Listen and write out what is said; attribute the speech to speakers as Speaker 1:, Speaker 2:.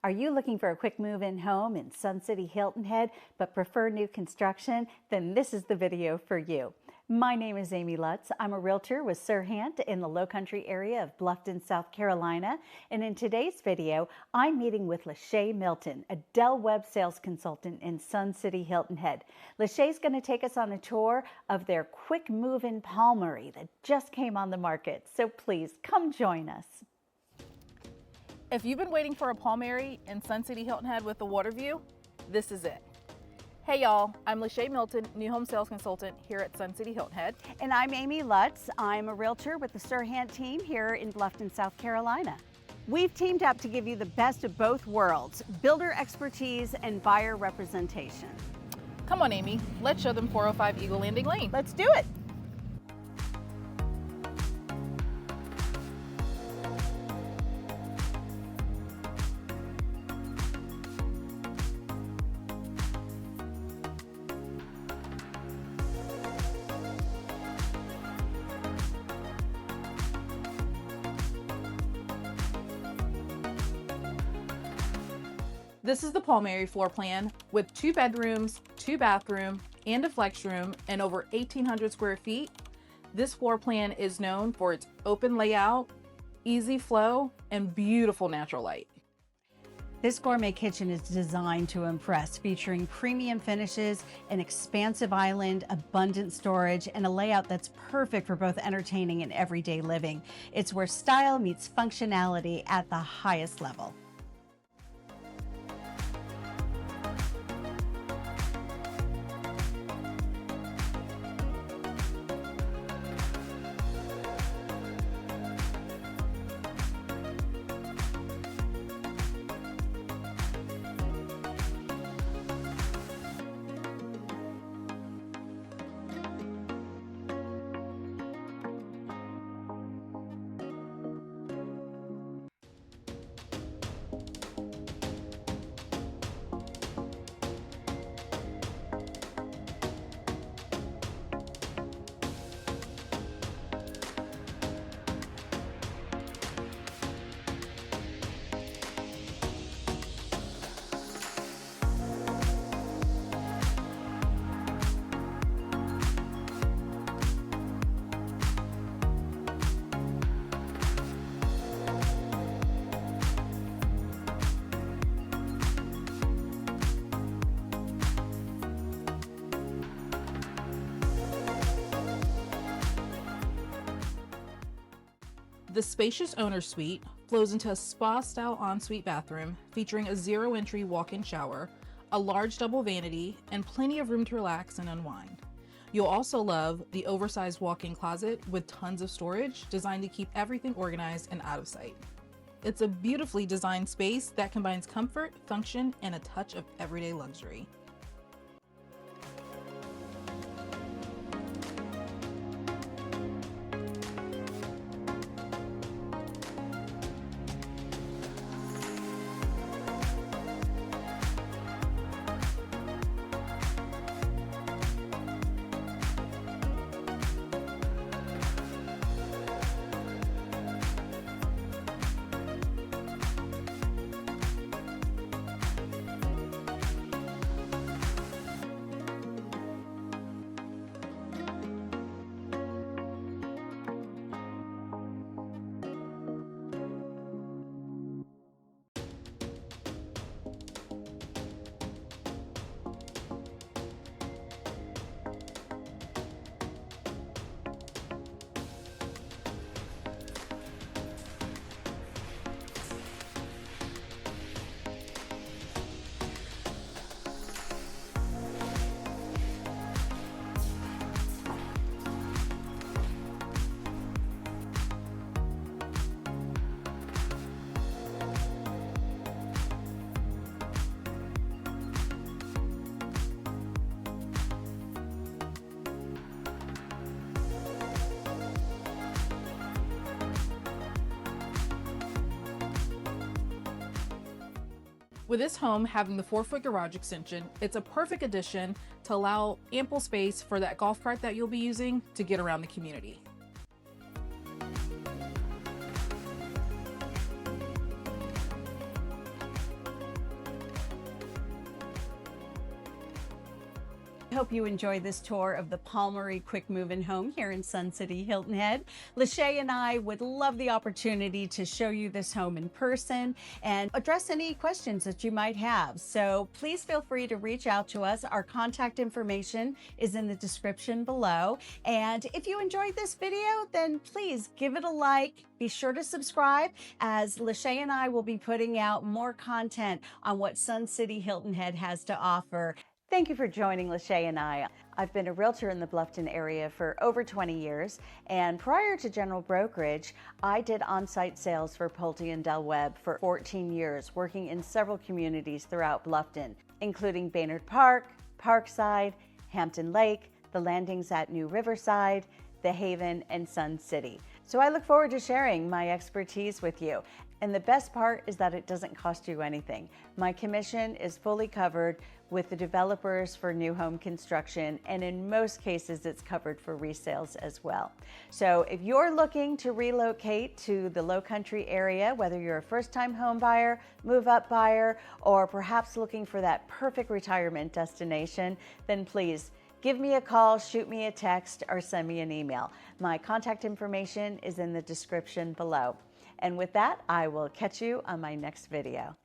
Speaker 1: Are you looking for a quick move-in home in Sun City Hilton Head but prefer new construction? Then this is the video for you. My name is Amy Lutz. I'm a realtor with SERHANT in the Lowcountry area of Bluffton, South Carolina. And in today's video, I'm meeting with lashay.milton, a Dell Webb sales consultant in Sun City Hilton Head. Lashay's going to take us on a tour of their quick move-in Palmary that just came on the market. So please come join us.
Speaker 2: If you've been waiting for a Palmary in Sun City Hilton Head with the water view, this is it. Hey y'all, I'm lashay.milton, new home sales consultant here at Sun City Hilton Head.
Speaker 1: And I'm Amy Lutz. I'm a realtor with the SERHANT team here in Bluffton, South Carolina. We've teamed up to give you the best of both worlds, builder expertise and buyer representation.
Speaker 2: Come on Amy, let's show them 405 Eagle Landing Lane.
Speaker 1: Let's do it.
Speaker 2: This is the Palmary floor plan with 2 bedrooms, 2 bathrooms, and a flex room and over 1,800 square feet. This floor plan is known for its open layout, easy flow, and beautiful natural light.
Speaker 1: This gourmet kitchen is designed to impress, featuring premium finishes, an expansive island, abundant storage, and a layout that's perfect for both entertaining and everyday living. It's where style meets functionality at the highest level.
Speaker 2: The spacious owner suite flows into a spa-style ensuite bathroom featuring a zero-entry walk-in shower, a large double vanity, and plenty of room to relax and unwind. You'll also love the oversized walk-in closet with tons of storage designed to keep everything organized and out of sight. It's a beautifully designed space that combines comfort, function, and a touch of everyday luxury. With this home having the 4-foot garage extension, it's a perfect addition to allow ample space for that golf cart that you'll be using to get around the community.
Speaker 1: hope you enjoy this tour of the Palmary quick move-in home here in Sun City Hilton Head. Lashay and I would love the opportunity to show you this home in person and address any questions that you might have. So please feel free to reach out to us. Our contact information is in the description below. And if you enjoyed this video, then please give it a like. Be sure to subscribe, as Lashay and I will be putting out more content on what Sun City Hilton Head has to offer. Thank you for joining Lashay and I. I've been a realtor in the Bluffton area for over 20 years, and prior to general brokerage, I did on-site sales for Pulte and Del Webb for 14 years, working in several communities throughout Bluffton, including Baynard Park, Parkside, Hampton Lake, the landings at New Riverside, The Haven, and Sun City. So I look forward to sharing my expertise with you. And the best part is that it doesn't cost you anything. My commission is fully covered with the developers for new home construction, and in most cases it's covered for resales as well. So if you're looking to relocate to the Lowcountry area, whether you're a first-time home buyer, move-up buyer, or perhaps looking for that perfect retirement destination, then please give me a call, shoot me a text, or send me an email. My contact information is in the description below. And with that, I will catch you on my next video.